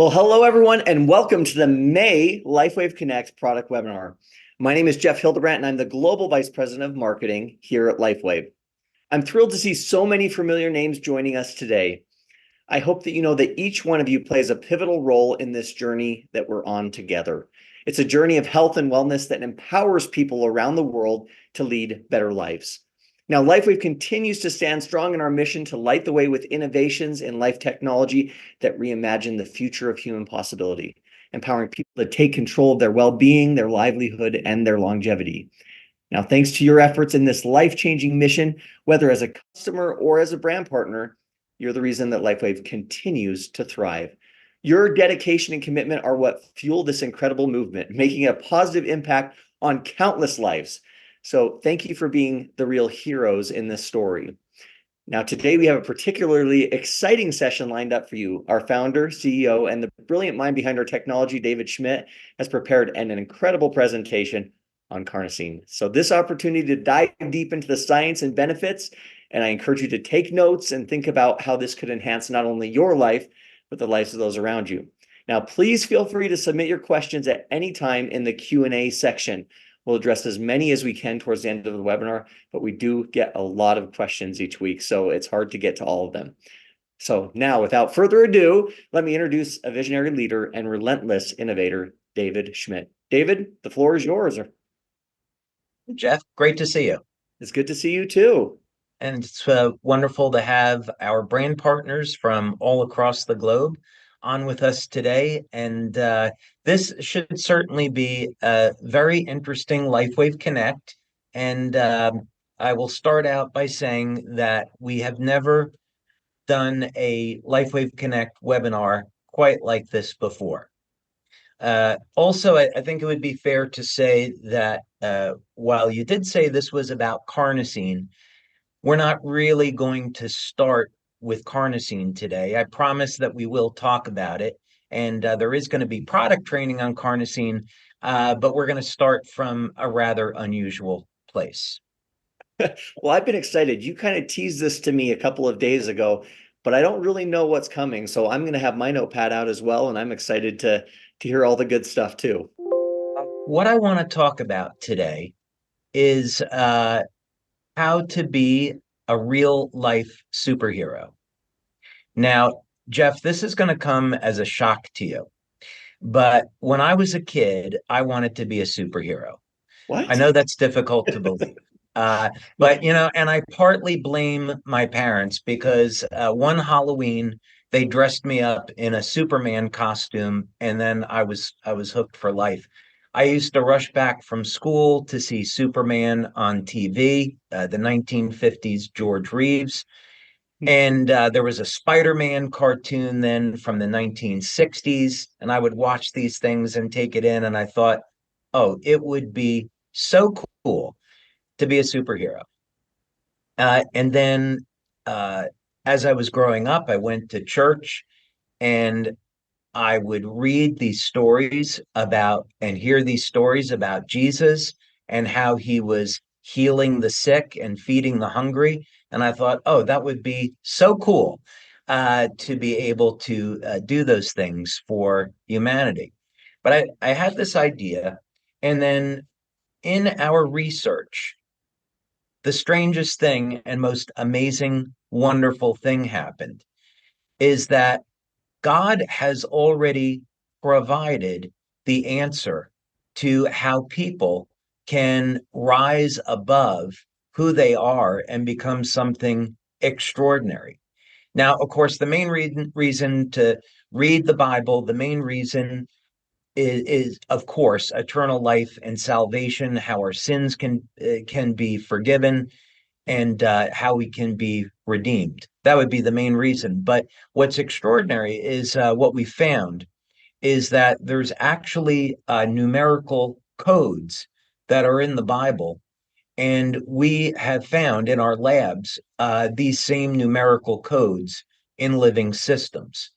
Well, hello everyone, and welcome to the May Lifewave Connect product webinar. My name is Jeff Hildebrandt, and I'm the Global Vice President of Marketing here at Lifewave. I'm thrilled to see so many familiar names joining us today. I hope that you know that each one of you plays a pivotal role in this journey that we're on together. It's a journey of health and wellness that empowers people around the world to lead better lives. Now, Lifewave continues to stand strong in our mission to light the way with innovations in life technology that reimagine the future of human possibility, empowering people to take control of their well-being, their livelihood, and their longevity. Now, thanks to your efforts in this life-changing mission, whether as a customer or as a brand partner, you're the reason that Lifewave continues to thrive. Your dedication and commitment are what fuel this incredible movement, making a positive impact on countless lives. So thank you for being the real heroes in this story. Now, today we have a particularly exciting session lined up for you. Our founder, CEO, and the brilliant mind behind our technology, David Schmidt, has prepared an incredible presentation on carnosine. So this opportunity to dive deep into the science and benefits, and I encourage you to take notes and think about how this could enhance not only your life, but the lives of those around you. Now, please feel free to submit your questions at any time in the Q&A section. We'll address as many as we can towards the end of the webinar, but we do get a lot of questions each week, so it's hard to get to all of them. So now, without further ado, let me introduce a visionary leader and relentless innovator, David Schmidt. David, the floor is yours. Jeff, great to see you. It's good to see you too. And it's wonderful to have our brand partners from all across the globe on with us today. And this should certainly be a very interesting Lifewave Connect. And I will start out by saying that we have never done a Lifewave Connect webinar quite like this before. Also, I think it would be fair to say that while you did say this was about carnosine, we're not really going to start with carnosine today. I promise that we will talk about it, and there is going to be product training on carnosine, but we're going to start from a rather unusual place. Well, I've been excited. You kind of teased this to me a couple of days ago, but I don't really know what's coming. So I'm going to have my notepad out as well, and I'm excited to hear all the good stuff too. What I want to talk about today is how to be a real life superhero. Now, Jeff, this is going to come as a shock to you. But when I was a kid, I wanted to be a superhero. I What? know that's difficult to believe. But, and I partly blame my parents because one Halloween, they dressed me up in a Superman costume, and then I was hooked for life. I used to rush back from school to see Superman on TV, the 1950s George Reeves. And there was a Spider-Man cartoon then from the 1960s, and I would watch these things and take it in, and I thought, oh, it would be so cool to be a superhero. And then as I was growing up, I went to church and I would read these stories about and hear these stories about Jesus and how he was healing the sick and feeding the hungry. And I thought, oh, that would be so cool to be able to do those things for humanity. But I had this idea. And then in our research, the strangest thing and most amazing, wonderful thing happened is that God has already provided the answer to how people can rise above who they are and become something extraordinary. Now, of course, the main reason to read the Bible, the main reason is of course eternal life and salvation, how our sins can be forgiven, and how we can be redeemed. That would be the main reason. But what's extraordinary is what we found is that there's actually numerical codes that are in the Bible. And we have found in our labs these same numerical codes in living systems.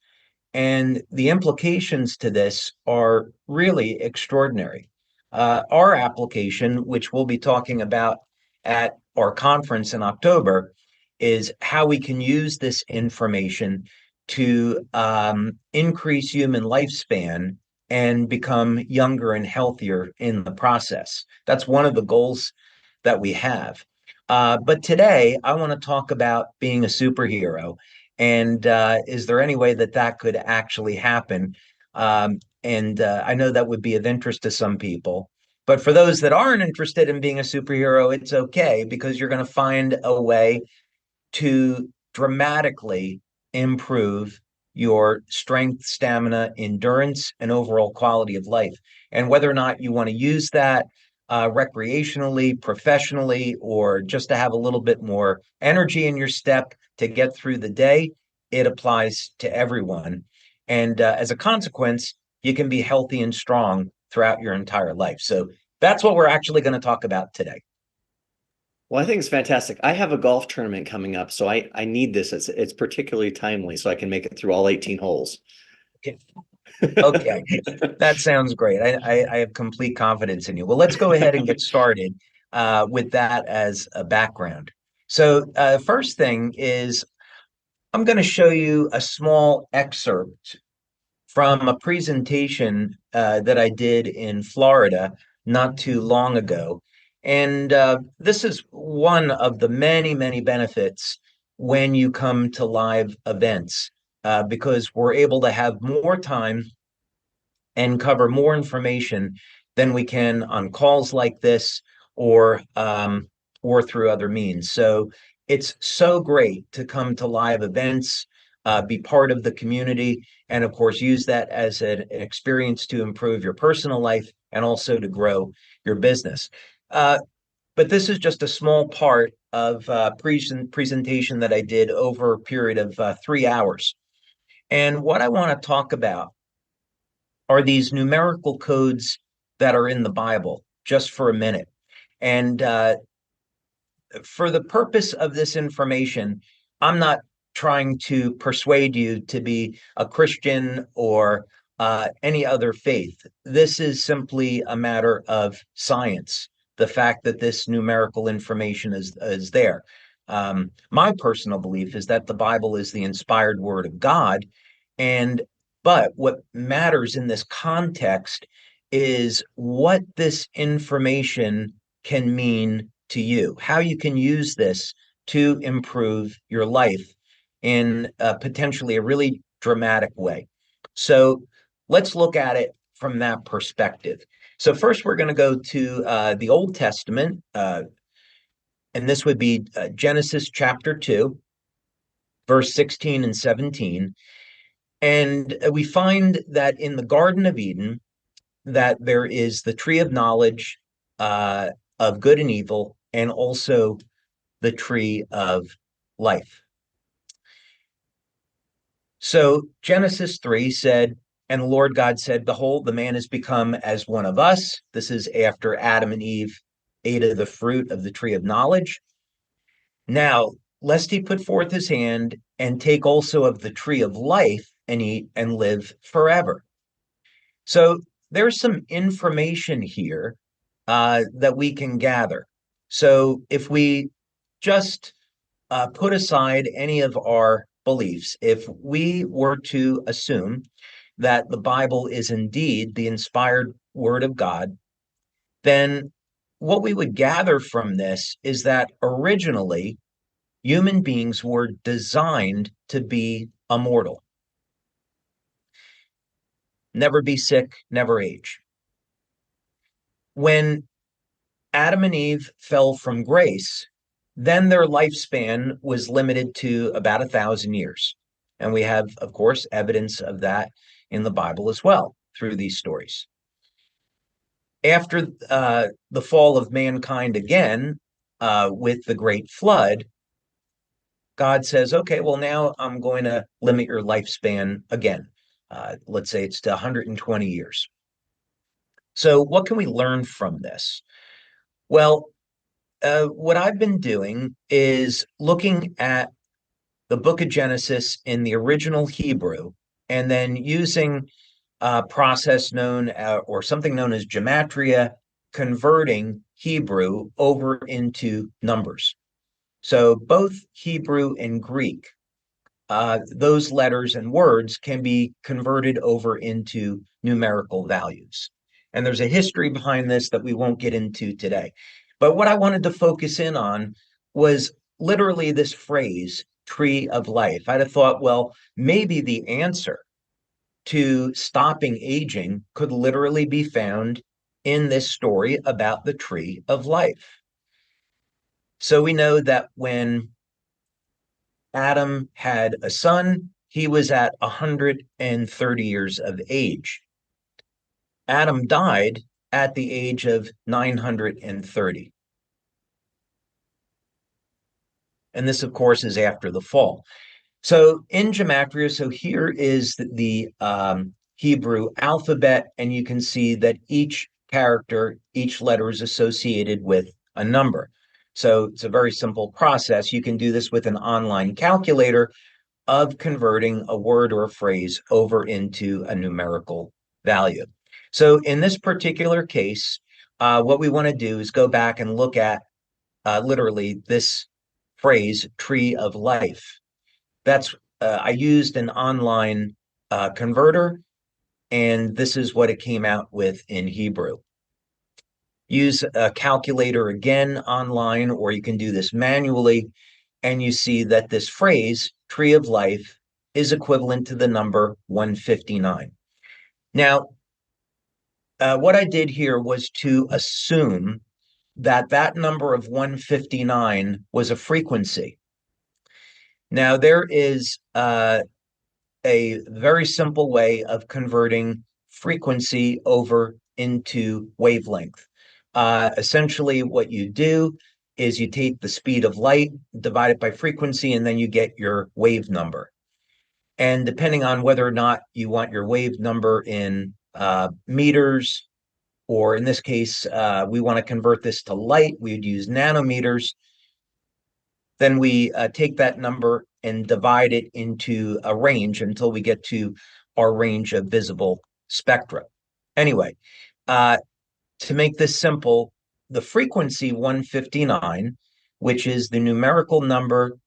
And the implications to this are really extraordinary. Our application, which we'll be talking about at our conference in October, is how we can use this information to increase human lifespan and become younger and healthier in the process. That's one of the goals that we have. But today, I want to talk about being a superhero. And is there any way that that could actually happen? And I know that would be of interest to some people. But for those that aren't interested in being a superhero, it's okay because you're going to find a way to dramatically improve your strength, stamina, endurance, and overall quality of life. And whether or not you want to use that recreationally, professionally, or just to have a little bit more energy in your step to get through the day, it applies to everyone. And as a consequence, you can be healthy and strong throughout your entire life. So that's what we're actually going to talk about today. Well, I think it's fantastic. I have a golf tournament coming up, so I need this. It's particularly timely, so I can make it through all 18 holes. Okay, that sounds great. I have complete confidence in you. Well, let's go ahead and get started with that as a background. So, first thing is I'm going to show you a small excerpt from a presentation that I did in Florida not too long ago. And this is one of the many, many benefits when you come to live events, because we're able to have more time and cover more information than we can on calls like this or through other means. So it's so great to come to live events, be part of the community, and of course use that as an experience to improve your personal life and also to grow your business. But this is just a small part of presentation that I did over a period of 3 hours. And what I want to talk about are these numerical codes that are in the Bible, just for a minute. And for the purpose of this information, I'm not trying to persuade you to be a Christian or any other faith. This is simply a matter of science, the fact that this numerical information is there. My personal belief is that the Bible is the inspired word of God, and but what matters in this context is what this information can mean to you, how you can use this to improve your life in potentially a really dramatic way. So let's look at it from that perspective. So first, we're going to go to the Old Testament, and this would be Genesis chapter 2, verse 16 and 17. And we find that in the Garden of Eden, that there is the tree of knowledge of good and evil, and also the tree of life. So Genesis 3 said, and the Lord God said, behold, the man has become as one of us. This is after Adam and Eve ate of the fruit of the tree of knowledge. Now, lest he put forth his hand and take also of the tree of life and eat and live forever. So there's some information here that we can gather. So if we just put aside any of our beliefs, if we were to assume that the Bible is indeed the inspired word of God, then what we would gather from this is that originally human beings were designed to be immortal, never be sick, never age. When Adam and Eve fell from grace, then their lifespan was limited to about 1,000 years. And we have, of course, evidence of that in the Bible as well through these stories. After the fall of mankind again, with the great flood, God says, okay, well, now I'm going to limit your lifespan again. Let's say it's to 120 years. So, what can we learn from this? Well, what I've been doing is looking at the book of Genesis in the original Hebrew and then using a process known or something known as gematria, converting Hebrew over into numbers. So both Hebrew and Greek those letters and words can be converted over into numerical values. And there's a history behind this that we won't get into today. But what I wanted to focus in on was literally this phrase, tree of life. I'd have thought, well, maybe the answer to stopping aging could literally be found in this story about the tree of life. So we know that when Adam had a son, he was at 130 years of age. Adam died at the age of 930. And this, of course, is after the fall. So in Gematria, so here is the Hebrew alphabet, and you can see that each character, each letter is associated with a number. So it's a very simple process. You can do this with an online calculator of converting a word or a phrase over into a numerical value. So in this particular case, what we want to do is go back and look at literally this phrase, tree of life. That's I used an online converter, and this is what it came out with in Hebrew. Use a calculator again online, or you can do this manually, and you see that this phrase, tree of life, is equivalent to the number 159. Now, what I did here was to assume that that number of 159 was a frequency. Now, there is a very simple way of converting frequency over into wavelength. Essentially, what you do is you take the speed of light, divide it by frequency, and then you get your wave number. And depending on whether or not you want your wave number in meters, or in this case, we want to convert this to light, we'd use nanometers. Then we take that number and divide it into a range until we get to our range of visible spectra. Anyway, to make this simple, the frequency 159, which is the numerical number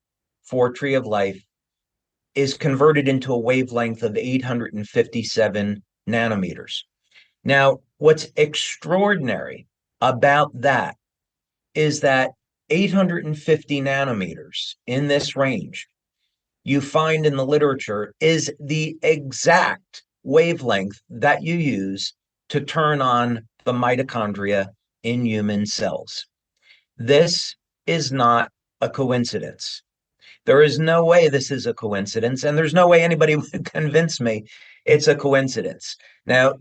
for tree of life, is converted into a wavelength of 857 nanometers. Now, what's extraordinary about that is that 850 nanometers in this range you find in the literature is the exact wavelength that you use to turn on the mitochondria in human cells. This is not a coincidence. There is no way this is a coincidence, and there's no way anybody would convince me it's a coincidence. Now,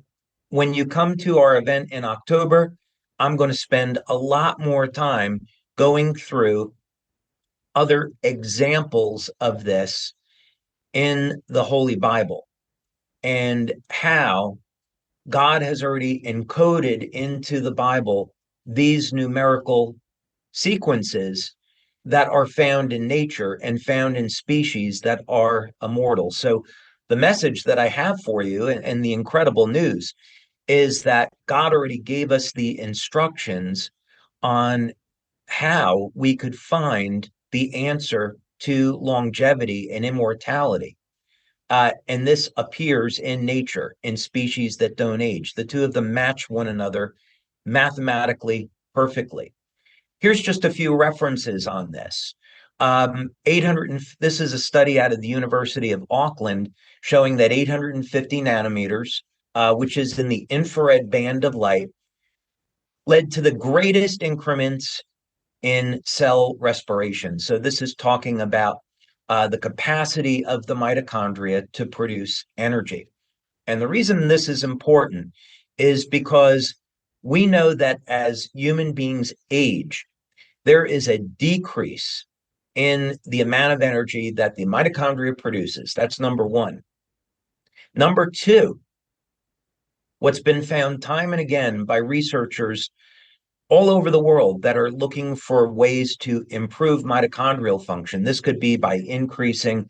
when you come to our event in October, I'm going to spend a lot more time going through other examples of this in the Holy Bible and how God has already encoded into the Bible these numerical sequences that are found in nature and found in species that are immortal. So the message that I have for you and the incredible news is that God already gave us the instructions on how we could find the answer to longevity and immortality. And this appears in nature in species that don't age. The two of them match one another mathematically perfectly. Here's just a few references on this. 800, this is a study out of the University of Auckland showing that 850 nanometers, which is in the infrared band of light, led to the greatest increments in cell respiration. So this is talking about the capacity of the mitochondria to produce energy. And the reason this is important is because we know that as human beings age, there is a decrease in the amount of energy that the mitochondria produces. That's number one. Number two, what's been found time and again by researchers all over the world that are looking for ways to improve mitochondrial function. This could be by increasing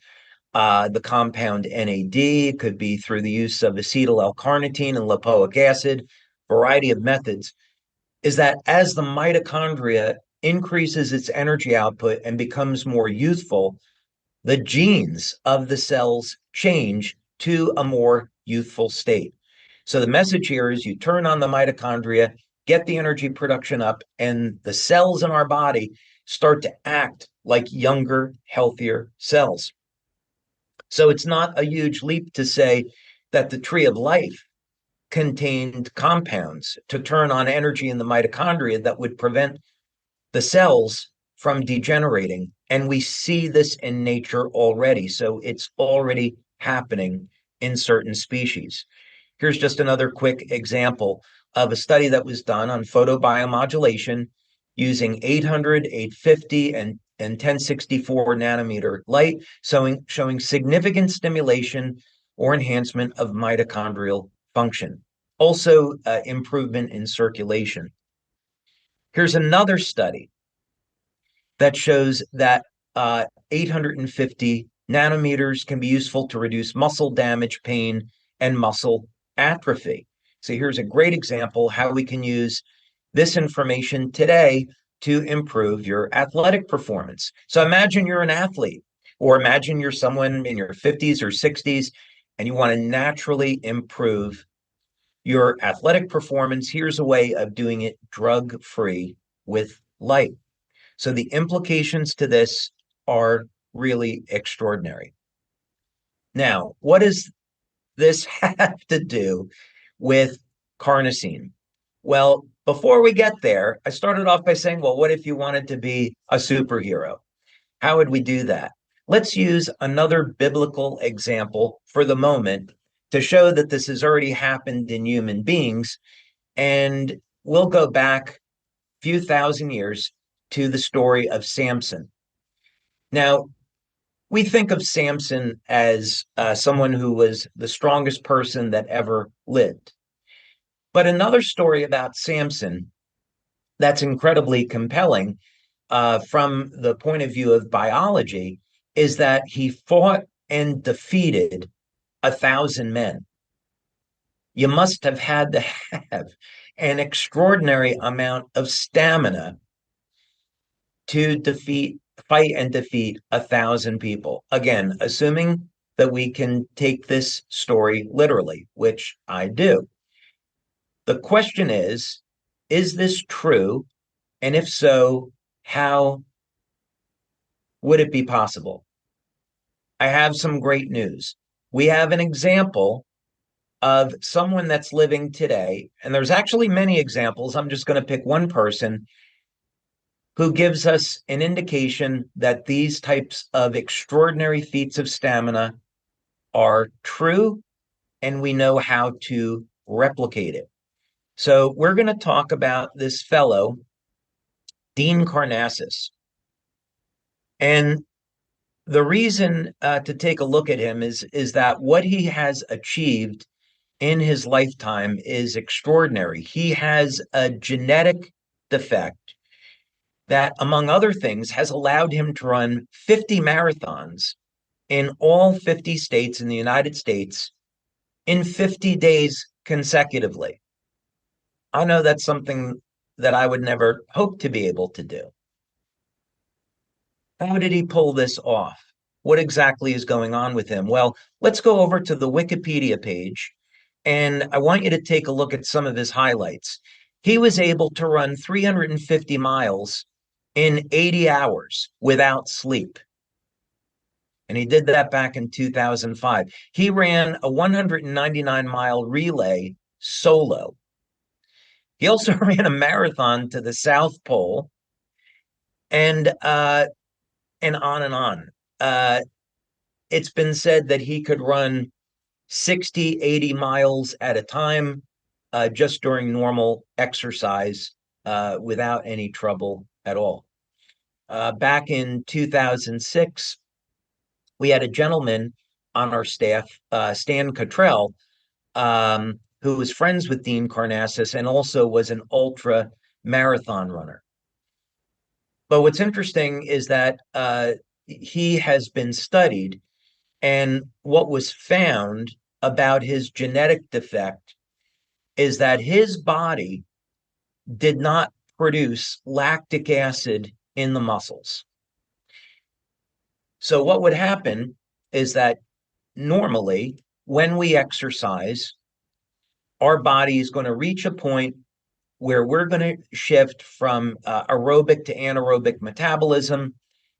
the compound NAD, it could be through the use of acetyl L-carnitine and lipoic acid, variety of methods, is that as the mitochondria increases its energy output and becomes more youthful, the genes of the cells change to a more youthful state. So the message here is you turn on the mitochondria, get the energy production up, and the cells in our body start to act like younger, healthier cells. So it's not a huge leap to say that the tree of life contained compounds to turn on energy in the mitochondria that would prevent the cells from degenerating. And we see this in nature already. So it's already happening in certain species. Here's just another quick example of a study that was done on photobiomodulation using 800, 850, and 1064 nanometer light, showing significant stimulation or enhancement of mitochondrial function. Also, improvement in circulation. Here's another study that shows that 850 nanometers can be useful to reduce muscle damage, pain, and muscle atrophy. So here's a great example how we can use this information today to improve your athletic performance. So imagine you're an athlete, or imagine you're someone in your 50s or 60s, and you want to naturally improve your athletic performance. Here's a way of doing it drug-free with light. So the implications to this are really extraordinary. Now, what does this have to do with carnosine? Well, before we get there, I started off by saying, well, what if you wanted to be a superhero? How would we do that? Let's use another biblical example for the moment to show that this has already happened in human beings. And we'll go back a few thousand years to the story of Samson. Now, we think of Samson as someone who was the strongest person that ever lived. But another story about Samson that's incredibly compelling from the point of view of biology is that he fought and defeated 1,000 men. You must have had to have an extraordinary amount of stamina to fight and defeat 1,000 people. Again, assuming that we can take this story literally, which I do. The question is this true? And if so, how would it be possible? I have some great news. We have an example of someone that's living today, and there's actually many examples. I'm just going to pick one person who gives us an indication that these types of extraordinary feats of stamina are true, and we know how to replicate it. So we're going to talk about this fellow, Dean Karnazes. And the reason to take a look at him is that what he has achieved in his lifetime is extraordinary. He has a genetic defect that, among other things, has allowed him to run 50 marathons in all 50 states in the United States in 50 days consecutively. I know that's something that I would never hope to be able to do. How did he pull this off? What exactly is going on with him? Well, let's go over to the Wikipedia page, and I want you to take a look at some of his highlights. He was able to run 350 miles in 80 hours without sleep. And he did that back in 2005. He ran a 199-mile relay solo. He also ran a marathon to the South Pole, and on and on. It's been said that he could run 60, 80 miles at a time just during normal exercise without any trouble at all. Back in 2006, we had a gentleman on our staff, Stan Cottrell, who was friends with Dean Karnazes and also was an ultra marathon runner. But what's interesting is that he has been studied, and what was found about his genetic defect is that his body did not produce lactic acid in the muscles. So what would happen is that normally when we exercise, our body is going to reach a point where we're going to shift from aerobic to anaerobic metabolism,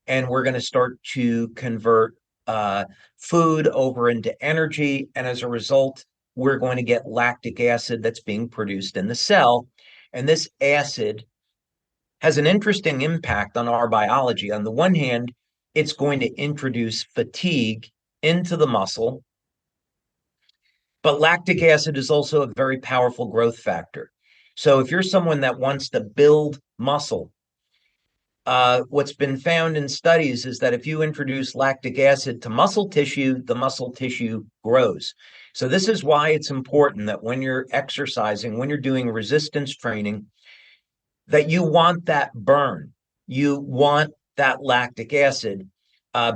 and we're going to start to convert food over into energy. And as a result, we're going to get lactic acid that's being produced in the cell. And this acid has an interesting impact on our biology. On the one hand, it's going to introduce fatigue into the muscle, but lactic acid is also a very powerful growth factor. So if you're someone that wants to build muscle, what's been found in studies is that if you introduce lactic acid to muscle tissue, the muscle tissue grows. So this is why it's important that when you're exercising, when you're doing resistance training, that you want that burn. You want that lactic acid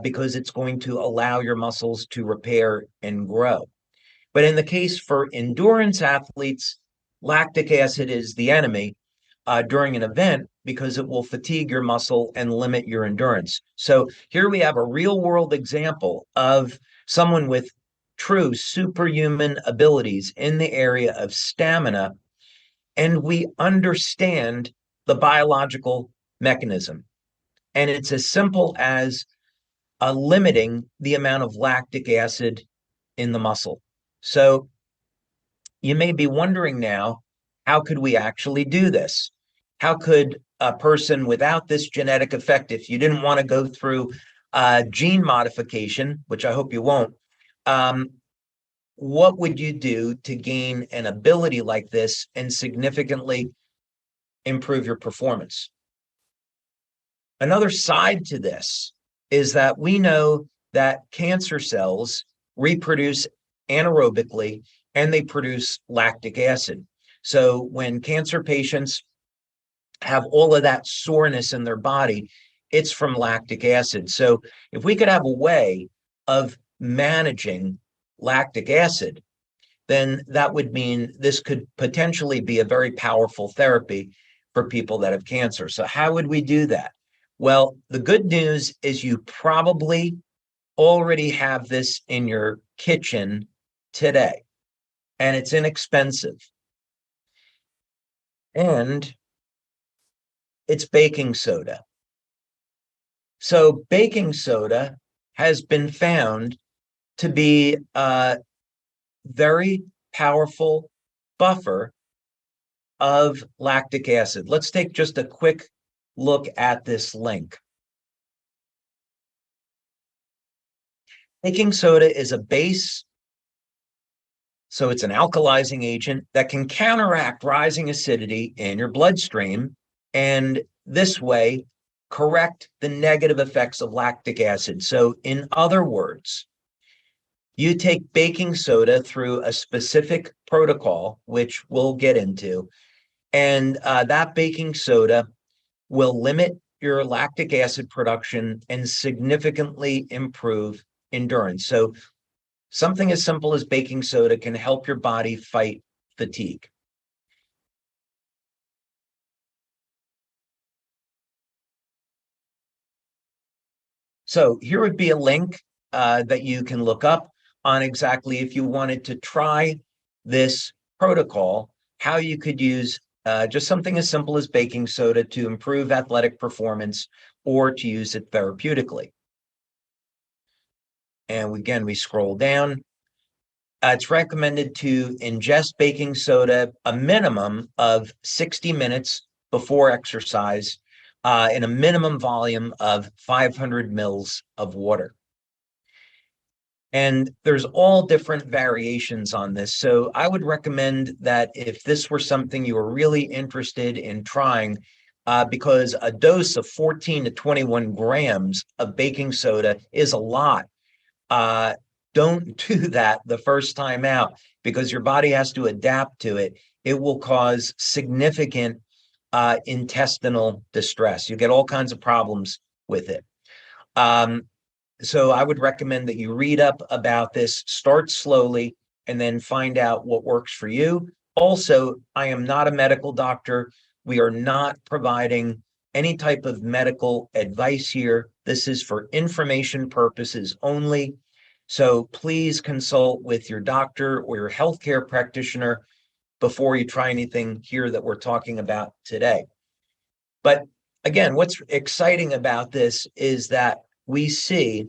because it's going to allow your muscles to repair and grow. But in the case for endurance athletes, lactic acid is the enemy during an event because it will fatigue your muscle and limit your endurance. So here we have a real world example of someone with true superhuman abilities in the area of stamina, and we understand the biological mechanism. And it's as simple as limiting the amount of lactic acid in the muscle. So you may be wondering now, how could we actually do this? How could a person without this genetic effect, if you didn't want to go through gene modification, which I hope you won't, what would you do to gain an ability like this and significantly improve your performance? Another side to this is that we know that cancer cells reproduce anaerobically and they produce lactic acid. So when cancer patients have all of that soreness in their body, it's from lactic acid. So if we could have a way of managing lactic acid, then that would mean this could potentially be a very powerful therapy for people that have cancer. So how would we do that? Well, the good news is you probably already have this in your kitchen today, and it's inexpensive. And it's baking soda. So baking soda has been found to be a very powerful buffer of lactic acid. Let's take just a quick look at this link. Baking soda is a base, so it's an alkalizing agent that can counteract rising acidity in your bloodstream, and this way correct the negative effects of lactic acid. So in other words, you take baking soda through a specific protocol, which we'll get into, and that baking soda will limit your lactic acid production and significantly improve endurance. So something as simple as baking soda can help your body fight fatigue. So here would be a link that you can look up on exactly if you wanted to try this protocol, how you could use just something as simple as baking soda to improve athletic performance or to use it therapeutically. And again, we scroll down. It's recommended to ingest baking soda a minimum of 60 minutes before exercise in a minimum volume of 500 mils of water. And there's all different variations on this. So I would recommend that if this were something you were really interested in trying, because a dose of 14 to 21 grams of baking soda is a lot. Don't do that the first time out because your body has to adapt to it. It will cause significant intestinal distress. You get all kinds of problems with it. So I would recommend that you read up about this, start slowly, and then find out what works for you. Also, I am not a medical doctor. We are not providing any type of medical advice here. This is for information purposes only. So please consult with your doctor or your healthcare practitioner before you try anything here that we're talking about today. But again, what's exciting about this is that we see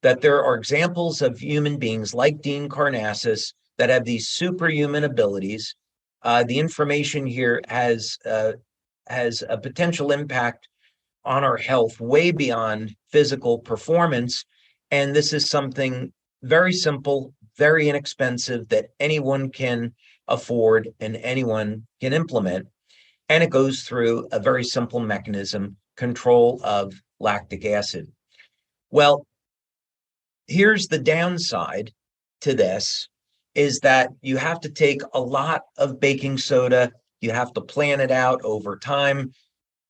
that there are examples of human beings like Dean Karnazes that have these superhuman abilities. The information here has a potential impact on our health way beyond physical performance. And this is something very simple, very inexpensive that anyone can afford and anyone can implement. And it goes through a very simple mechanism, control of lactic acid. Well, here's the downside to this is that you have to take a lot of baking soda. You have to plan it out over time.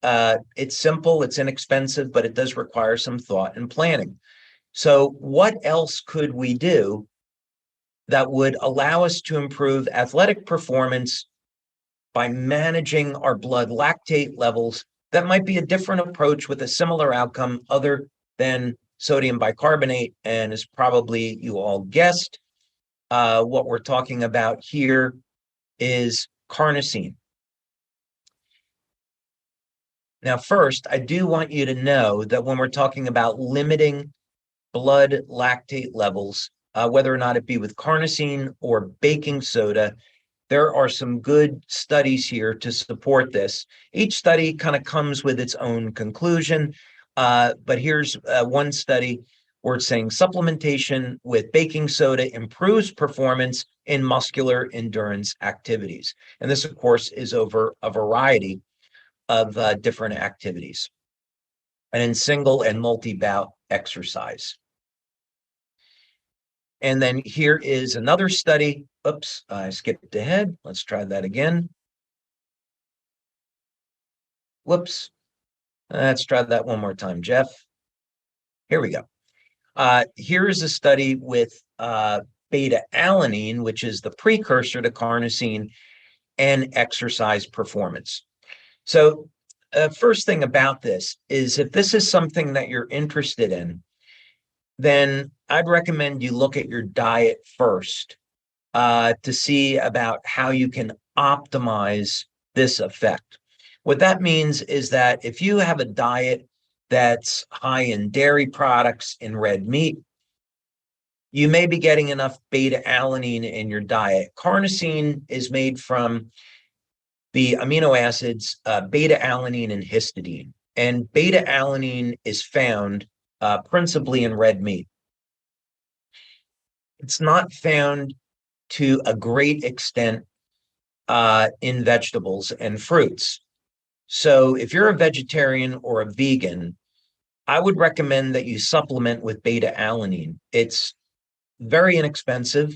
It's simple, it's inexpensive, but it does require some thought and planning. So what else could we do that would allow us to improve athletic performance by managing our blood lactate levels? That might be a different approach with a similar outcome other than sodium bicarbonate. And as probably you all guessed, what we're talking about here is carnosine. Now, first, I do want you to know that when we're talking about limiting blood lactate levels, whether or not it be with carnosine or baking soda, there are some good studies here to support this. Each study kind of comes with its own conclusion, but here's one study where it's saying supplementation with baking soda improves performance in muscular endurance activities. And this, of course, is over a variety of different activities and in single and multi-bout exercise. And then here is another study. Oops, I skipped ahead. Let's try that again. Whoops. Let's try that one more time, Jeff. Here we go. Here is a study with beta-alanine, which is the precursor to carnosine, and exercise performance. So first thing about this is if this is something that you're interested in, then I'd recommend you look at your diet first to see about how you can optimize this effect. What that means is that if you have a diet that's high in dairy products and red meat, you may be getting enough beta-alanine in your diet. Carnosine is made from the amino acids beta-alanine and histidine. And beta-alanine is found principally in red meat. It's not found to a great extent in vegetables and fruits. So if you're a vegetarian or a vegan, I would recommend that you supplement with beta-alanine. It's very inexpensive.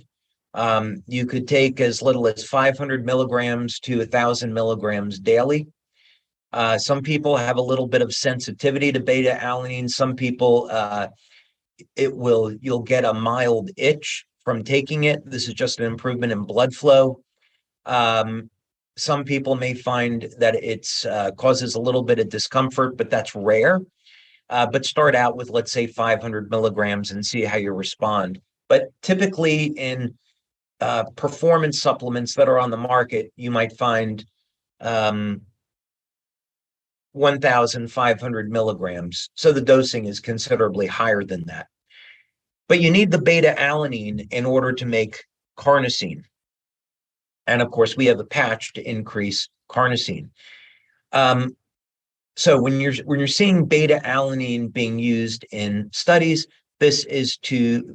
You could take as little as 500 milligrams to 1,000 milligrams daily. Some people have a little bit of sensitivity to beta-alanine. Some people, you'll get a mild itch from taking it. This is just an improvement in blood flow. Some people may find that it's causes a little bit of discomfort, but that's rare. But start out with, let's say, 500 milligrams and see how you respond. But typically in performance supplements that are on the market, you might find 1,500 milligrams. So the dosing is considerably higher than that. But you need the beta-alanine in order to make carnosine. And of course, we have a patch to increase carnosine. So when you're seeing beta-alanine being used in studies, this is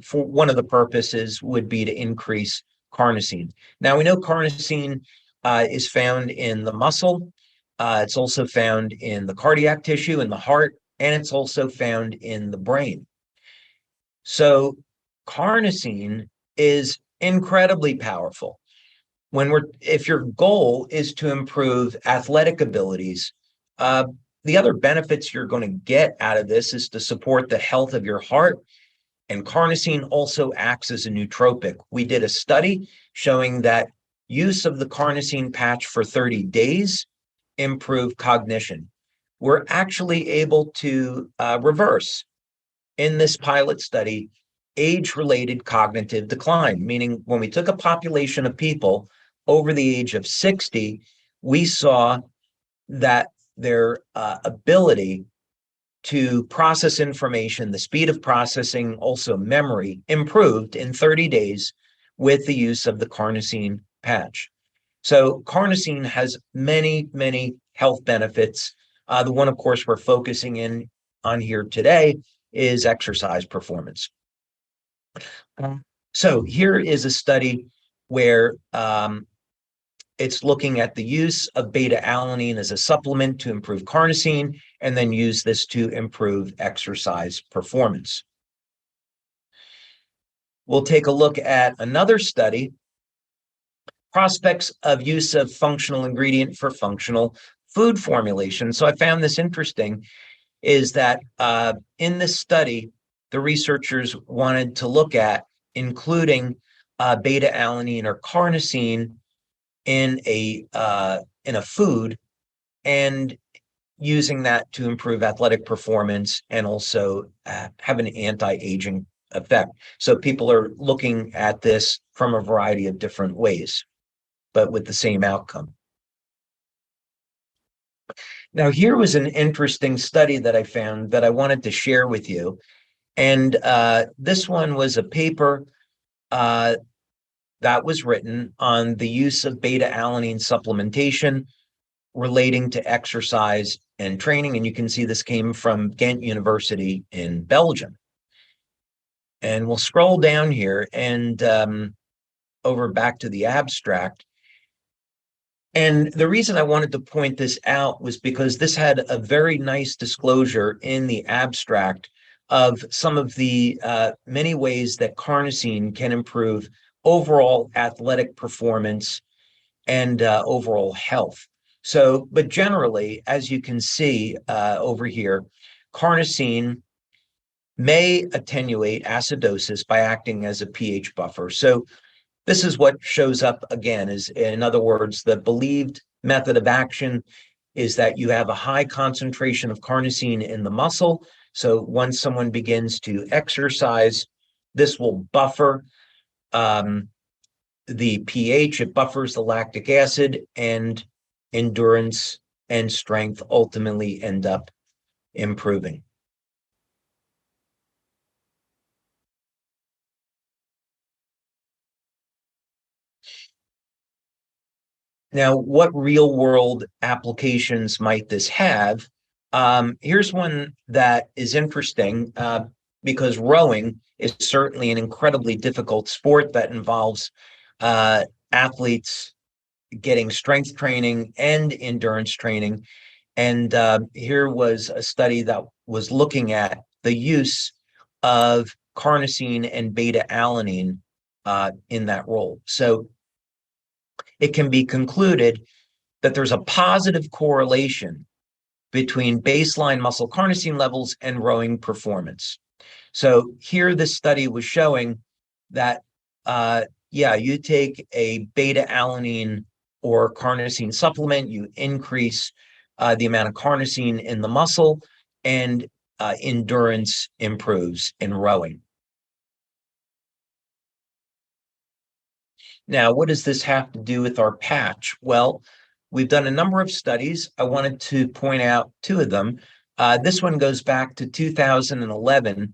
for one of the purposes would be to increase carnosine. Now we know carnosine is found in the muscle. It's also found in the cardiac tissue, in the heart, and it's also found in the brain. So carnosine is incredibly powerful. If your goal is to improve athletic abilities, the other benefits you're going to get out of this is to support the health of your heart. And carnosine also acts as a nootropic. We did a study showing that use of the carnosine patch for 30 days improve cognition. We're actually able to reverse, in this pilot study, age-related cognitive decline, meaning when we took a population of people over the age of 60, we saw that their ability to process information, the speed of processing, also memory, improved in 30 days with the use of the carnosine patch. So carnosine has many, many health benefits. The one, of course, we're focusing in on here today is exercise performance. So here is a study where it's looking at the use of beta-alanine as a supplement to improve carnosine, and then use this to improve exercise performance. We'll take a look at another study, prospects of use of functional ingredient for functional food formulation. So I found this interesting, is that in this study, the researchers wanted to look at including beta-alanine or carnosine in a food, and using that to improve athletic performance and also have an anti-aging effect. So people are looking at this from a variety of different ways, but with the same outcome. Now, here was an interesting study that I found that I wanted to share with you. And this one was a paper that was written on the use of beta-alanine supplementation relating to exercise and training. And you can see this came from Ghent University in Belgium. And we'll scroll down here and over back to the abstract. And the reason I wanted to point this out was because this had a very nice disclosure in the abstract of some of the many ways that carnosine can improve overall athletic performance and overall health. So, but generally, as you can see over here, carnosine may attenuate acidosis by acting as a pH buffer. So this is what shows up again, is, in other words, the believed method of action is that you have a high concentration of carnosine in the muscle. So once someone begins to exercise, this will buffer the pH, it buffers the lactic acid, and endurance and strength ultimately end up improving. Now, what real world applications might this have? Here's one that is interesting because rowing is certainly an incredibly difficult sport that involves athletes getting strength training and endurance training. And here was a study that was looking at the use of carnosine and beta-alanine in that role. So it can be concluded that there's a positive correlation between baseline muscle carnosine levels and rowing performance. So here this study was showing that, you take a beta-alanine or carnosine supplement, you increase the amount of carnosine in the muscle, and endurance improves in rowing. Now, what does this have to do with our patch? Well, we've done a number of studies. I wanted to point out two of them. This one goes back to 2011.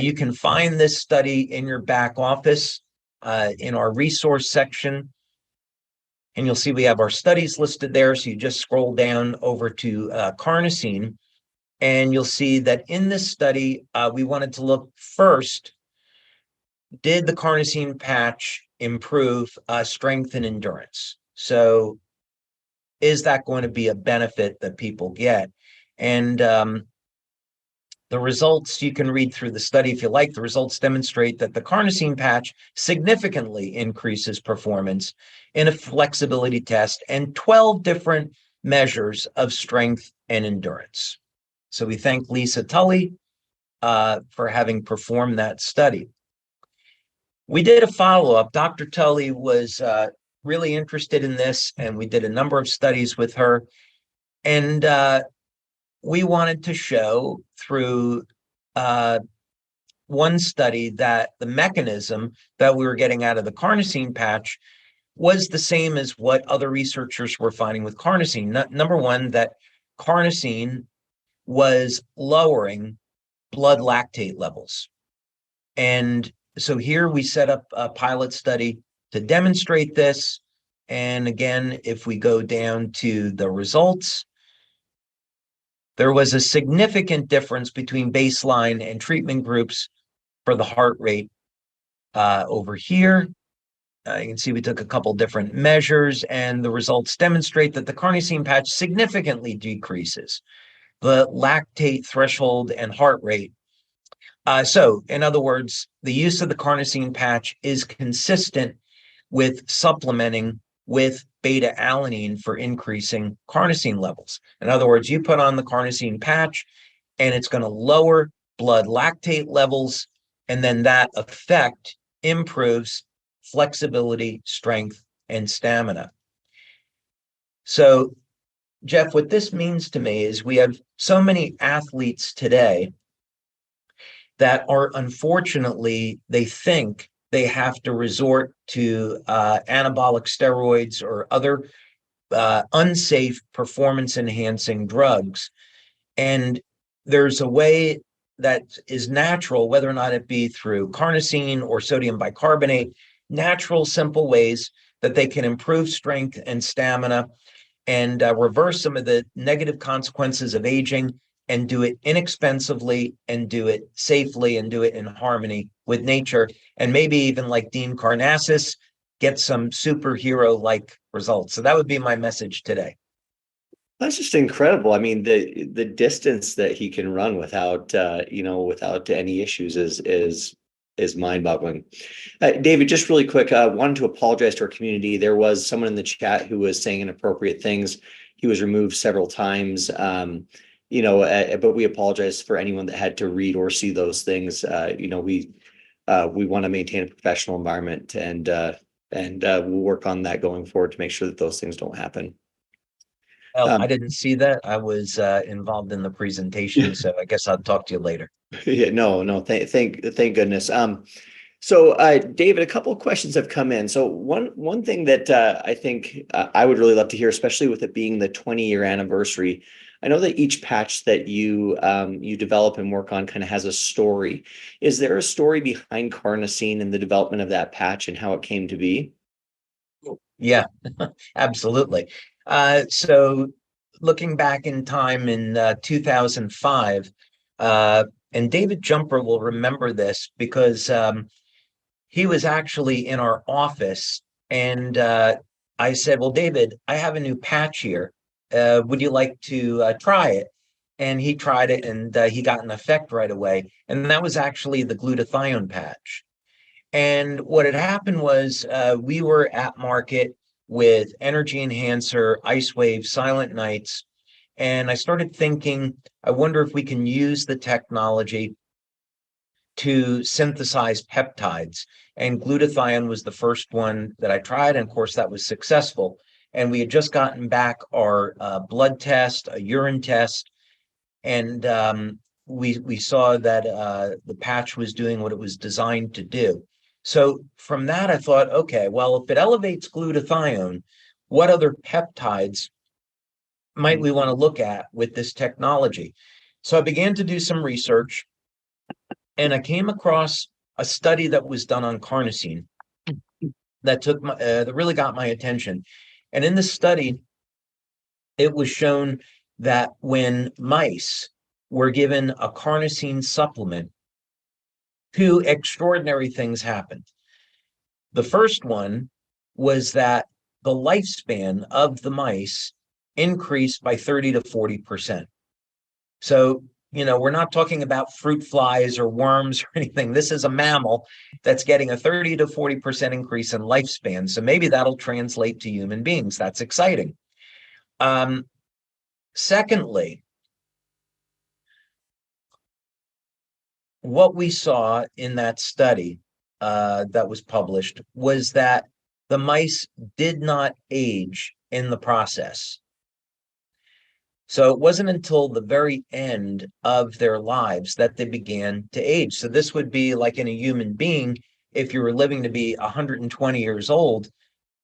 You can find this study in your back office in our resource section. And you'll see we have our studies listed there. So you just scroll down over to carnosine, and you'll see that in this study, we wanted to look first, did the carnosine patch improve strength and endurance? So is that going to be a benefit that people get? And the results, you can read through the study if you like. The results demonstrate that the carnosine patch significantly increases performance in a flexibility test and 12 different measures of strength and endurance. So we thank Lisa Tully for having performed that study. We did a follow-up. Dr. Tully was really interested in this, and we did a number of studies with her. And we wanted to show through one study that the mechanism that we were getting out of the carnosine patch was the same as what other researchers were finding with carnosine. Number one, that carnosine was lowering blood lactate levels. And so here we set up a pilot study to demonstrate this. And again, if we go down to the results, there was a significant difference between baseline and treatment groups for the heart rate over here. You can see we took a couple different measures, and the results demonstrate that the carnosine patch significantly decreases the lactate threshold and heart rate. So, in other words, the use of the carnosine patch is consistent with supplementing with beta alanine for increasing carnosine levels. In other words, you put on the carnosine patch, and it's going to lower blood lactate levels, and then that effect improves flexibility, strength, and stamina. So, Jeff, what this means to me is we have so many athletes today that are, unfortunately, they think they have to resort to anabolic steroids or other unsafe performance enhancing drugs. And there's a way that is natural, whether or not it be through carnosine or sodium bicarbonate, natural, simple ways that they can improve strength and stamina and reverse some of the negative consequences of aging, and do it inexpensively and do it safely and do it in harmony with nature. And maybe even like Dean Karnazes, get some superhero-like results. So that would be my message today. That's just incredible. I mean, the distance that he can run without without any issues is mind-boggling. David, just really quick, wanted to apologize to our community. There was someone in the chat who was saying inappropriate things. He was removed several times. But we apologize for anyone that had to read or see those things. We want to maintain a professional environment, and we'll work on that going forward to make sure that those things don't happen. Well, I didn't see that. I was involved in the presentation, so I guess I'll talk to you later. Yeah, no, thank goodness. So, David, a couple of questions have come in. So one thing that I think I would really love to hear, especially with it being the 20-year anniversary, I know that each patch that you develop and work on kind of has a story. Is there a story behind carnosine and the development of that patch and how it came to be? Yeah, absolutely. So looking back in time in 2005, and David Jumper will remember this because he was actually in our office, and I said, well, David, I have a new patch here. Would you like to try it? And he tried it, and he got an effect right away. And that was actually the glutathione patch. And what had happened was we were at market with Energy Enhancer, Ice Wave, Silent Nights. And I started thinking, I wonder if we can use the technology to synthesize peptides. And glutathione was the first one that I tried. And of course, that was successful. And we had just gotten back our blood test, a urine test. And we saw that the patch was doing what it was designed to do. So from that, I thought, okay, well, if it elevates glutathione, what other peptides might we want to look at with this technology? So I began to do some research, and I came across a study that was done on carnosine that that really got my attention. And in this study, it was shown that when mice were given a carnosine supplement, two extraordinary things happened. The first one was that the lifespan of the mice increased by 30 to 40%. So, we're not talking about fruit flies or worms or anything. This is a mammal that's getting a 30 to 40% increase in lifespan. So maybe that'll translate to human beings. That's exciting. Secondly, what we saw in that study that was published was that the mice did not age in the process. So it wasn't until the very end of their lives that they began to age. So this would be like in a human being, if you were living to be 120 years old,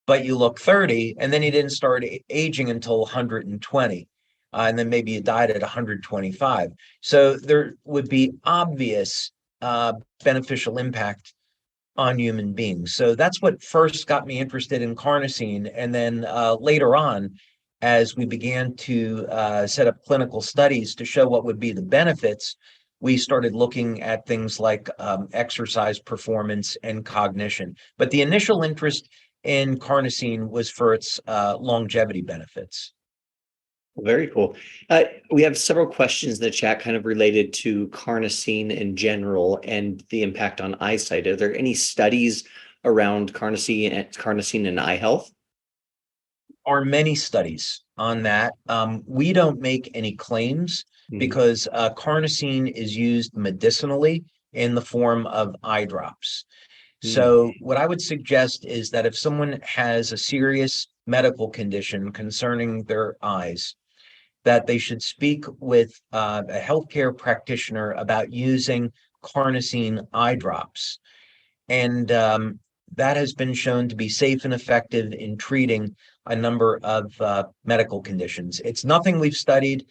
but you look 30, and then you didn't start aging until 120. And then maybe you died at 125. So there would be obvious beneficial impact on human beings. So that's what first got me interested in carnosine. And then later on, as we began to set up clinical studies to show what would be the benefits, we started looking at things like exercise performance and cognition. But the initial interest in carnosine was for its longevity benefits. Very cool. We have several questions in the chat kind of related to carnosine in general and the impact on eyesight. Are there any studies around carnosine and eye health? Are many studies on that. We don't make any claims because carnosine is used medicinally in the form of eye drops. So what I would suggest is that if someone has a serious medical condition concerning their eyes, that they should speak with a healthcare practitioner about using carnosine eye drops. And that has been shown to be safe and effective in treating a number of medical conditions. It's nothing we've studied,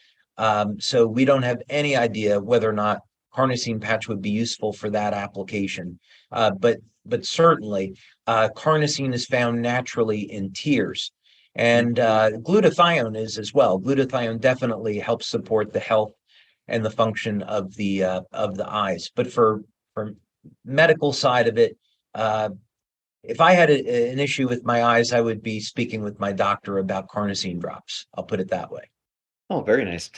so we don't have any idea whether or not carnosine patch would be useful for that application. But certainly, carnosine is found naturally in tears. And glutathione is as well. Glutathione definitely helps support the health and the function of the eyes. But for medical side of it, if I had an issue with my eyes, I would be speaking with my doctor about carnosine drops. I'll put it that way. Oh, very nice.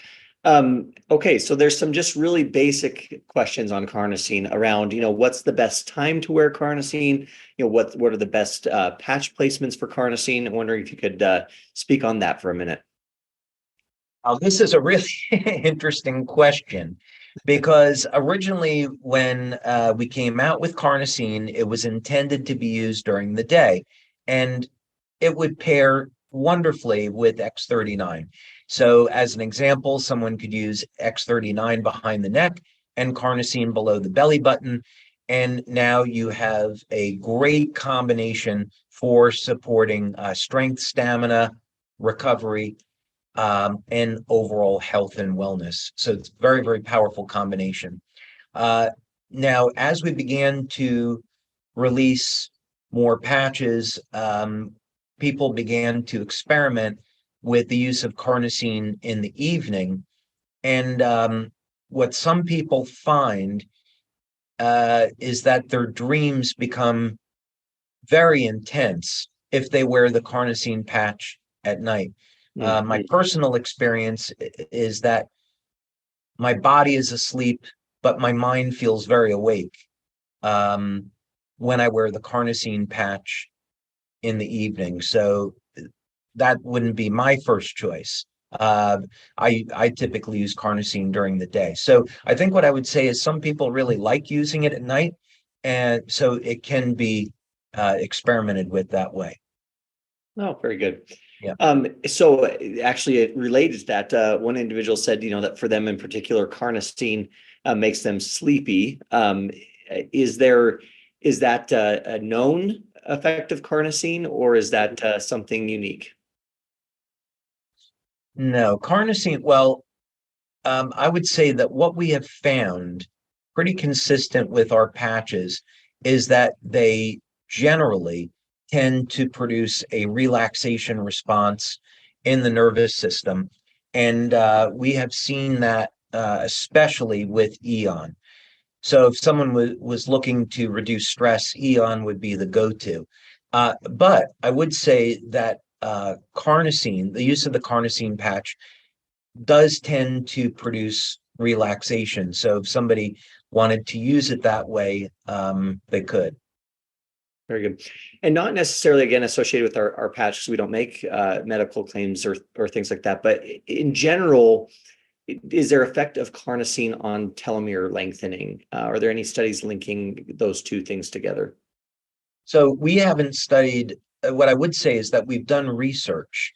Okay, so there's some just really basic questions on carnosine around, what's the best time to wear carnosine? What are the best patch placements for carnosine? I'm wondering if you could speak on that for a minute. This is a really interesting question because originally when we came out with carnosine, it was intended to be used during the day, and it would pair wonderfully with X39. So as an example, someone could use X39 behind the neck and carnosine below the belly button. And now you have a great combination for supporting strength, stamina, recovery, and overall health and wellness. So it's a very, very powerful combination. Now, as we began to release more patches, people began to experiment with the use of carnosine in the evening. And what some people find is that their dreams become very intense if they wear the carnosine patch at night. My personal experience is that my body is asleep, but my mind feels very awake when I wear the carnosine patch in the evening. So that wouldn't be my first choice. I typically use carnosine during the day. So I think what I would say is some people really like using it at night, and so it can be experimented with that way. Oh, very good. Yeah. So actually it related to that. One individual said, that for them in particular, carnosine makes them sleepy. Is that a known effect of carnosine, or is that something unique? No, carnosine, well, I would say that what we have found pretty consistent with our patches is that they generally tend to produce a relaxation response in the nervous system. And we have seen that especially with Eon. So if someone was looking to reduce stress, Eon would be the go-to. But I would say that carnosine, the use of the carnosine patch, does tend to produce relaxation. So if somebody wanted to use it that way, they could. Very good. And not necessarily, again, associated with our patch, because we don't make medical claims or things like that. But in general, is there effect of carnosine on telomere lengthening? Are there any studies linking those two things together? So we haven't studied, what I would say is that we've done research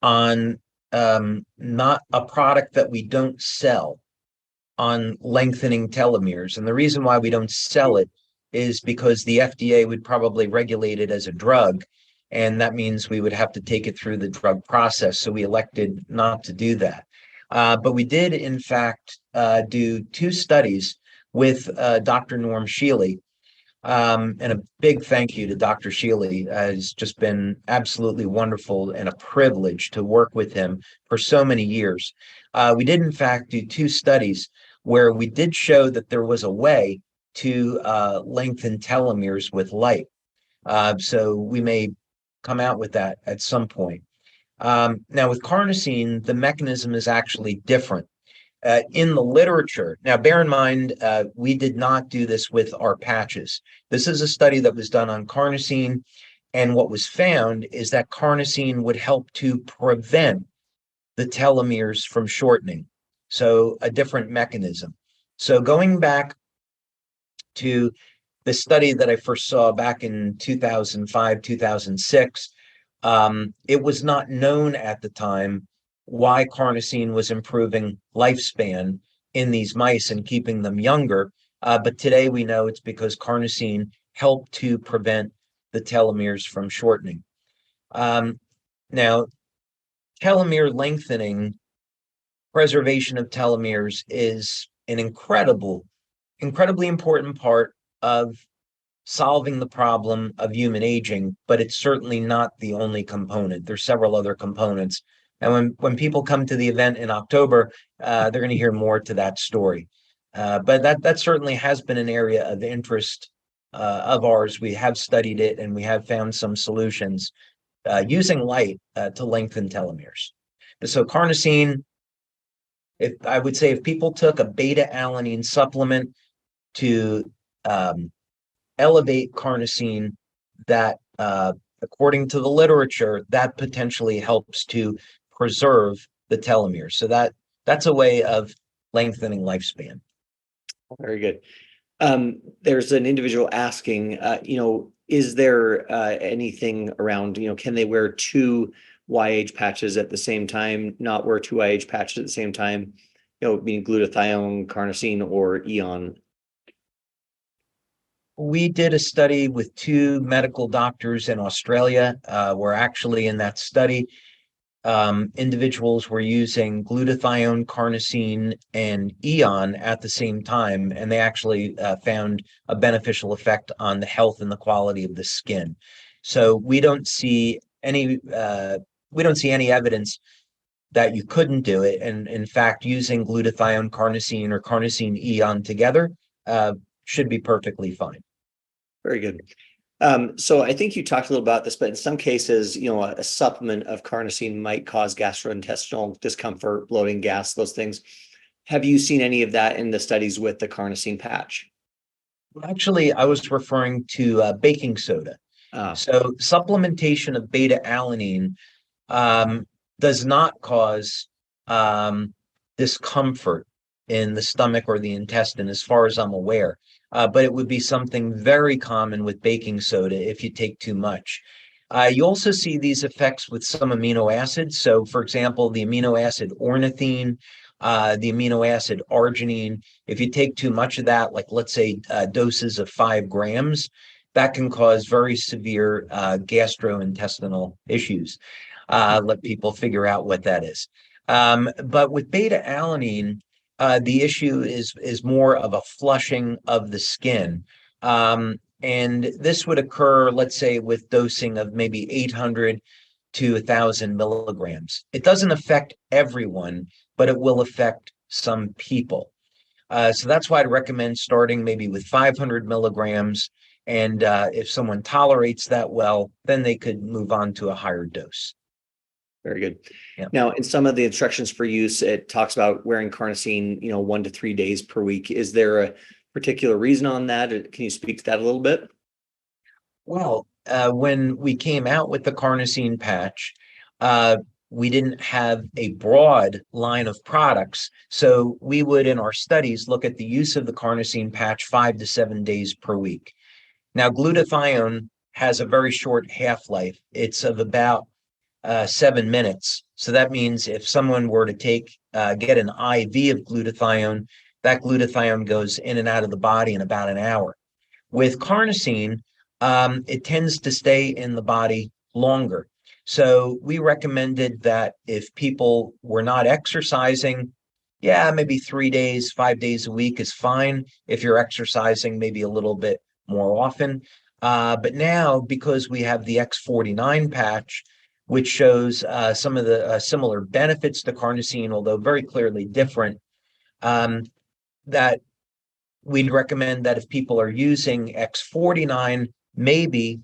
on not a product that we don't sell on lengthening telomeres. And the reason why we don't sell it is because the FDA would probably regulate it as a drug. And that means we would have to take it through the drug process. So we elected not to do that. But we did, in fact, do 2 studies with Dr. Norm Shealy. And a big thank you to Dr. Shealy. It's just been absolutely wonderful and a privilege to work with him for so many years. We did, in fact, do 2 studies where we did show that there was a way to lengthen telomeres with light. So we may come out with that at some point. Now, with carnosine, the mechanism is actually different. In the literature, now bear in mind, we did not do this with our patches. This is a study that was done on carnosine, and what was found is that carnosine would help to prevent the telomeres from shortening. So a different mechanism. So going back to the study that I first saw back in 2005, 2006, it was not known at the time why carnosine was improving lifespan in these mice and keeping them younger. But today we know it's because carnosine helped to prevent the telomeres from shortening. Now, telomere lengthening, preservation of telomeres is an incredibly important part of solving the problem of human aging, but it's certainly not the only component. There's several other components. And when people come to the event in October, they're going to hear more to that story. But that certainly has been an area of interest of ours. We have studied it and we have found some solutions using light to lengthen telomeres. So carnosine, if people took a beta-alanine supplement to elevate carnosine, that according to the literature, that potentially helps to preserve the telomeres. So that's a way of lengthening lifespan. Very good. There's an individual asking, is there anything around, can they wear 2 YH patches at the same time, not wear 2 YH patches at the same time, meaning glutathione, carnosine, or Eon? We did a study with 2 medical doctors in Australia. Where actually in that study, individuals were using glutathione, carnosine, and Eon at the same time, and they actually found a beneficial effect on the health and the quality of the skin. So we don't see any evidence that you couldn't do it, and in fact, using glutathione, carnosine, or carnosine Eon together should be perfectly fine. Very good. So I think you talked a little about this, but in some cases, a supplement of carnosine might cause gastrointestinal discomfort, bloating, gas, those things. Have you seen any of that in the studies with the carnosine patch? Actually, I was referring to baking soda. So supplementation of beta-alanine does not cause discomfort in the stomach or the intestine, as far as I'm aware. But it would be something very common with baking soda if you take too much. You also see these effects with some amino acids. So, for example, the amino acid ornithine, the amino acid arginine. If you take too much of that, like let's say doses of 5 grams, that can cause very severe gastrointestinal issues. Let people figure out what that is. But with beta-alanine, the issue is more of a flushing of the skin. And this would occur, let's say, with dosing of maybe 800 to 1,000 milligrams. It doesn't affect everyone, but it will affect some people. So that's why I'd recommend starting maybe with 500 milligrams. And if someone tolerates that well, then they could move on to a higher dose. Very good. Yeah. Now, in some of the instructions for use, it talks about wearing carnosine, 1 to 3 days per week. Is there a particular reason on that? Can you speak to that a little bit? Well, when we came out with the carnosine patch, we didn't have a broad line of products. So we would, in our studies, look at the use of the carnosine patch 5 to 7 days per week. Now, glutathione has a very short half-life. It's of about 7 minutes. So that means if someone were to get an IV of glutathione, that glutathione goes in and out of the body in about an hour. With carnosine, it tends to stay in the body longer. So we recommended that if people were not exercising, yeah, maybe 3 days, 5 days a week is fine. If you're exercising, maybe a little bit more often. But now, because we have the X39 patch, which shows some of the similar benefits to carnosine, although very clearly different, um, that we'd recommend that if people are using X49, maybe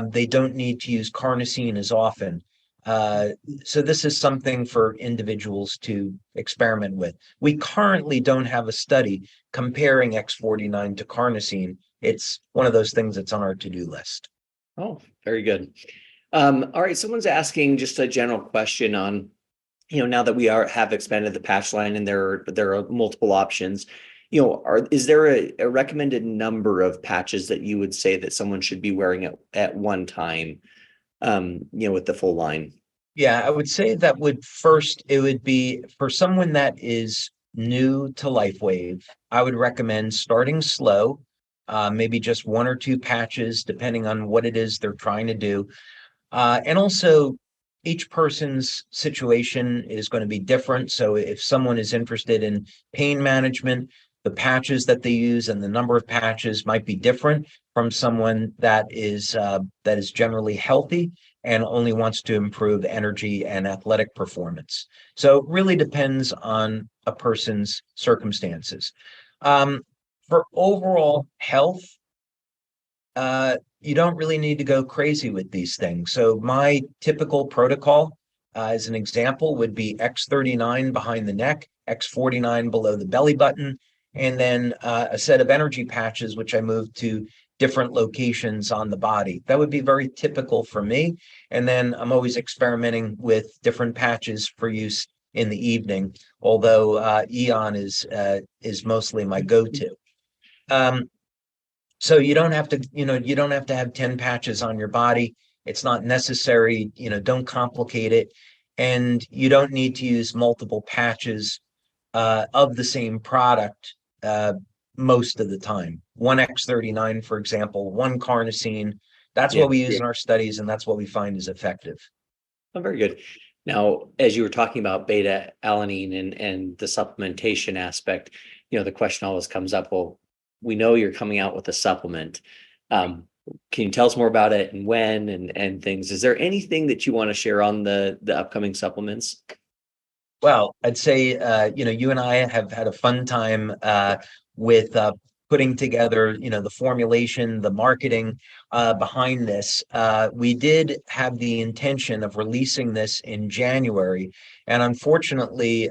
they don't need to use carnosine as often. Uh, so this is something for individuals to experiment with. We currently don't have a study comparing X49 to carnosine. It's one of those things that's on our to-do list. Oh, very good. All right, someone's asking just a general question on, now that we have expanded the patch line and there are multiple options, is there a recommended number of patches that you would say that someone should be wearing at one time, with the full line? Yeah, I would say it would be for someone that is new to Lifewave, I would recommend starting slow, maybe just one or two patches, depending on what it is they're trying to do. And also, each person's situation is going to be different. So if someone is interested in pain management, the patches that they use and the number of patches might be different from someone that is generally healthy and only wants to improve energy and athletic performance. So it really depends on a person's circumstances. For overall health, you don't really need to go crazy with these things. So my typical protocol, as an example, would be X39 behind the neck, X49 below the belly button, and then a set of energy patches, which I move to different locations on the body. That would be very typical for me. And then I'm always experimenting with different patches for use in the evening, although Eon is mostly my go-to. So you don't have to, you don't have to have 10 patches on your body. It's not necessary, don't complicate it. And you don't need to use multiple patches of the same product most of the time. One X39, for example, one carnosine. That's Yeah. what we use in our studies, and that's what we find is effective. Oh, very good. Now, as you were talking about beta alanine and the supplementation aspect, the question always comes up, well, we know you're coming out with a supplement. Can you tell us more about it and when and things? Is there anything that you want to share on the upcoming supplements? Well, I'd say, you and I have had a fun time with putting together, the formulation, the marketing behind this. We did have the intention of releasing this in January, and unfortunately,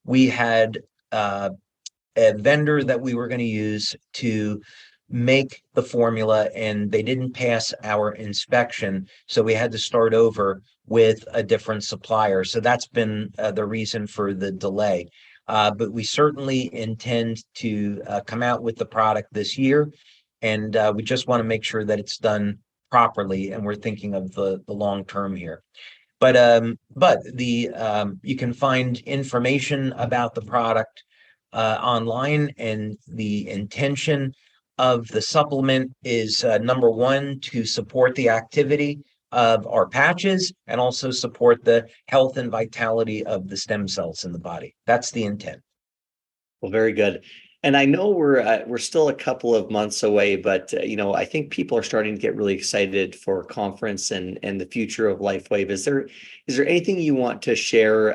we had a vendor that we were going to use to make the formula, and they didn't pass our inspection, so we had to start over with a different supplier. So that's been the reason for the delay. But we certainly intend to come out with the product this year, and we just want to make sure that it's done properly, and we're thinking of the long term here. But you can find information about the product online, and the intention of the supplement is number one, to support the activity of our patches and also support the health and vitality of the stem cells in the body. That's the intent. Well, very good. And I know we're still a couple of months away, but I think people are starting to get really excited for conference and the future of Lifewave. Is there anything you want to share?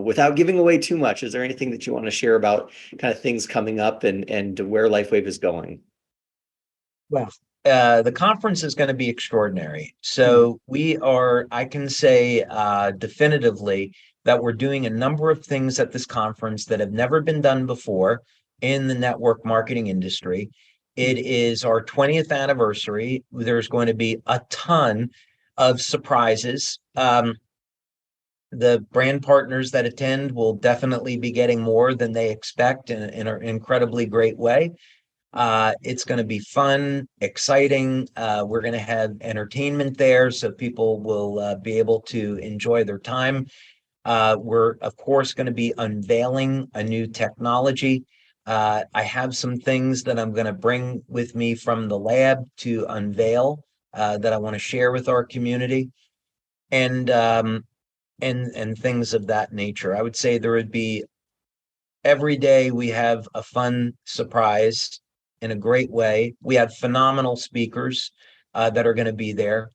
Without giving away too much, is there anything that you want to share about kind of things coming up and where Lifewave is going? Well, the conference is going to be extraordinary. So I can say definitively that we're doing a number of things at this conference that have never been done before in the network marketing industry. It is our 20th anniversary. There's going to be a ton of surprises. The brand partners that attend will definitely be getting more than they expect in an incredibly great way. It's going to be fun, exciting. We're going to have entertainment there, so people will be able to enjoy their time. We're, of course, going to be unveiling a new technology. I have some things that I'm going to bring with me from the lab to unveil that I want to share with our community, and things of that nature. I would say there would be every day we have a fun surprise in a great way. We have phenomenal speakers that are going to be there,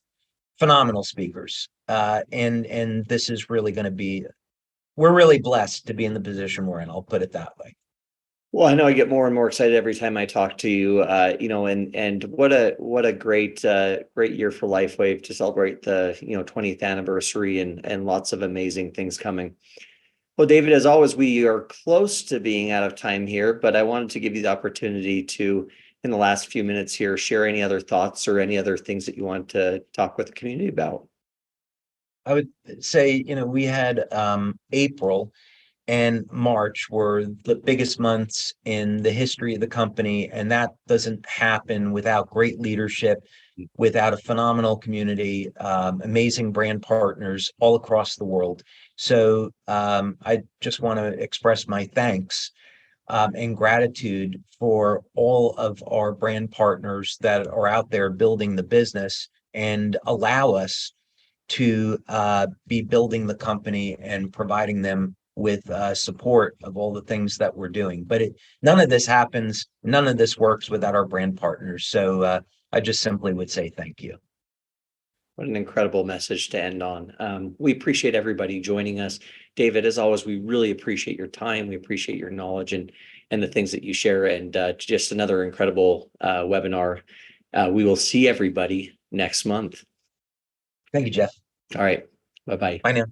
phenomenal speakers, and this is really going to be. We're really blessed to be in the position we're in. I'll put it that way. Well, I know I get more and more excited every time I talk to you, and what a great great year for Lifewave to celebrate the 20th anniversary and lots of amazing things coming. Well, David, as always, we are close to being out of time here, but I wanted to give you the opportunity to, in the last few minutes here, share any other thoughts or any other things that you want to talk with the community about. I would say, we had April and March were the biggest months in the history of the company, and that doesn't happen without great leadership, without a phenomenal community, amazing brand partners all across the world. So I just want to express my thanks and gratitude for all of our brand partners that are out there building the business and allow us to be building the company and providing them with support of all the things that we're doing. But none of this happens, none of this works without our brand partners. So I just simply would say thank you. What an incredible message to end on. We appreciate everybody joining us. David, as always, we really appreciate your time. We appreciate your knowledge and the things that you share, and just another incredible webinar. We will see everybody next month. Thank you, Jeff. All right. Bye-bye. Bye now.